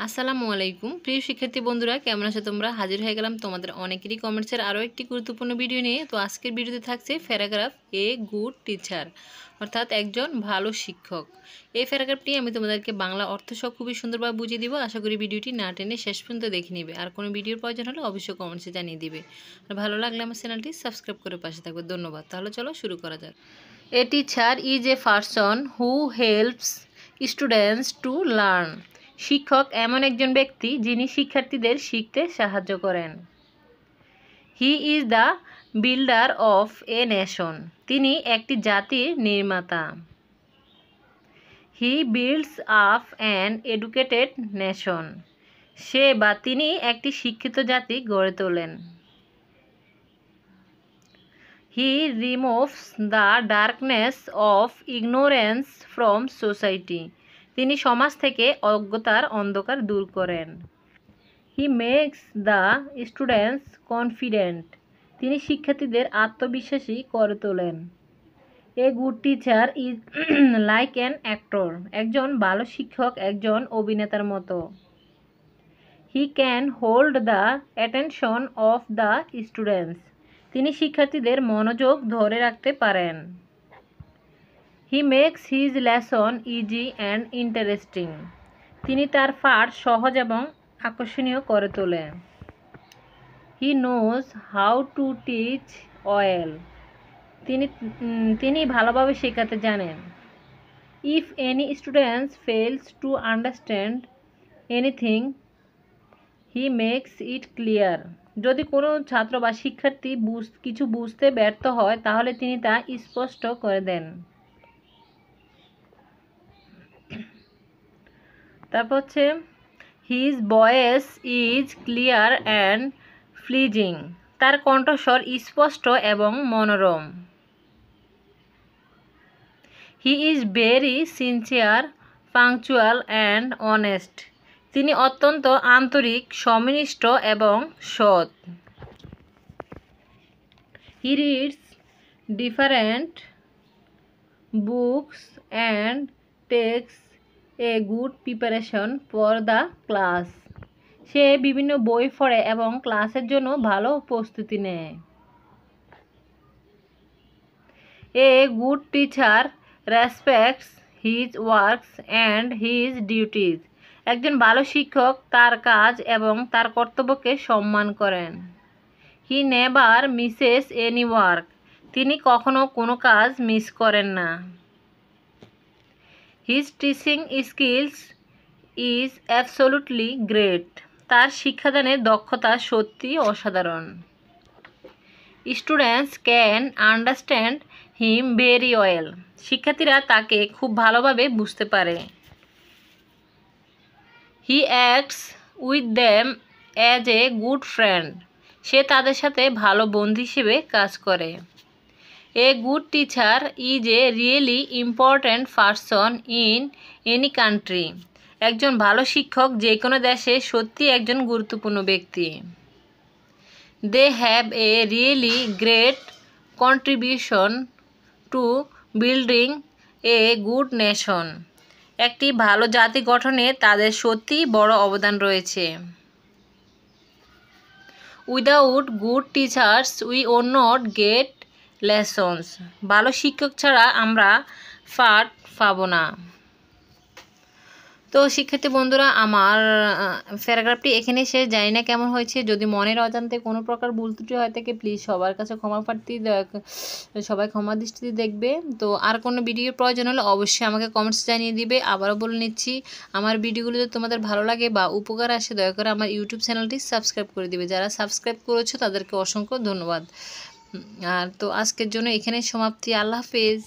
আসসালামু আলাইকুম প্রিয় শিক্ষার্থী বন্ধুরা, কেমন আছো তোমরা? হাজির হয়ে গেলাম তোমাদের অনেকেরই কমেন্টসের আরও একটি গুরুত্বপূর্ণ ভিডিও নিয়ে। তো আজকের ভিডিওতে থাকছে প্যারাগ্রাফ এ গুড টিচার, অর্থাৎ একজন ভালো শিক্ষক। এই প্যারাগ্রাফটি আমি তোমাদেরকে বাংলা অর্থ সহ খুবই সুন্দরভাবে বুঝিয়ে দিব। আশা করি ভিডিওটি না টেনে শেষ পর্যন্ত দেখে নিবে। আর কোনো ভিডিওর প্রয়োজন হলে অবশ্যই কমেন্টসে জানিয়ে দিবে। আর ভালো লাগলে আমার চ্যানেলটি সাবস্ক্রাইব করে পাশে থাকবে। ধন্যবাদ। তাহলে চলো শুরু করা যাক। A teacher is a person who helps students to learn. শিক্ষক এমন একজন ব্যক্তি যিনি শিক্ষার্থীদের শিখতে সাহায্য করেন। He is the builder of a nation. তিনি একটি জাতির নির্মাতা। He builds up an educated nation. সে বা তিনি একটি শিক্ষিত জাতি গড়ে তোলেন। He removes the darkness of ignorance from society. তিনি সমাজ থেকে অজ্ঞতার অন্ধকার দূর করেন। He makes the students confident. তিনি শিক্ষার্থীদের আত্মবিশ্বাসী করে তোলেন। A good teacher is like an actor. একজন ভালো শিক্ষক একজন অভিনেতার মতো। He can hold the attention of the students. তিনি শিক্ষার্থীদের মনোযোগ ধরে রাখতে পারেন। He makes his lesson easy and interesting. তিনি তার পাঠ সহজ এবং আকর্ষণীয় করে তোলেন। He knows how to teach well. তিনি ভালোভাবে শেখাতে জানেন। If any students fails to understand anything he makes it clear. যদি কোনো ছাত্র বা শিক্ষার্থী কিছু বুঝতে ব্যর্থ হয় তাহলে তিনি তা স্পষ্ট করে দেন। তারপর হচ্ছে his voice is clear and pleasing. তার কণ্ঠস্বর স্পষ্ট এবং মনোরম। He is very sincere punctual and honest. তিনি অত্যন্ত আন্তরিক, সমনিষ্ঠ এবং সৎ। He reads different books and takes a good preparation for the class. সে বিভিন্ন বই পড়ে এবং ক্লাসের জন্য ভালো প্রস্তুতি নেয়। A good teacher respects his works and his duties. একজন ভালো শিক্ষক তার কাজ এবং তার কর্তব্যকে সম্মান করেন। He never misses any work. তিনি কখনো কোনো কাজ মিস করেন না। His teaching skills is absolutely great. তার শিক্ষাদানের দক্ষতা সত্যি অসাধারণ। Students can understand him very well. শিক্ষার্থীরা তাকে খুব ভালোভাবে বুঝতে পারে। He acts with them as a good friend. সে তাদের সাথে ভালো বন্ধু হিসেবে কাজ করে। A good teacher is a really important person in any country. একজন ভালো শিক্ষক যে কোনো দেশে সত্যি একজন গুরুত্বপূর্ণ ব্যক্তি। They have a really great contribution to building a good nation. একটি ভালো জাতি গঠনে তাদের সত্যিই বড় অবদান রয়েছে। Without good teachers we would not get lessons. ভালো শিক্ষক ছাড়া আমরা পাঠ পাবো না। তো শিক্ষার্থী বন্ধুরা, আমার প্যারাগ্রাফটি এখানে শেষ। জানি না কেমন হয়েছে। যদি মনের অজান্তে কোনো প্রকার ভুল ত্রুটি হয় থাকে প্লিজ সবার কাছে ক্ষমা প্রার্থী, সবাই ক্ষমা দৃষ্টিতে দেখবে। তো আর কোনো ভিডিওর প্রয়োজন হলে অবশ্যই আমাকে কমেন্টস জানিয়ে দিবে। আবারও বলে নিচ্ছি, আমার ভিডিওগুলো যদি তোমাদের ভালো লাগে বা উপকার আসে দয়া করে আমার ইউটিউব চ্যানেলটি সাবস্ক্রাইব করে দিবে। যারা সাবস্ক্রাইব করেছো তাদেরকে অসংখ্য ধন্যবাদ। আর তো আজকের জন্য এখানেই সমাপ্তি। আল্লাহ হাফেজ।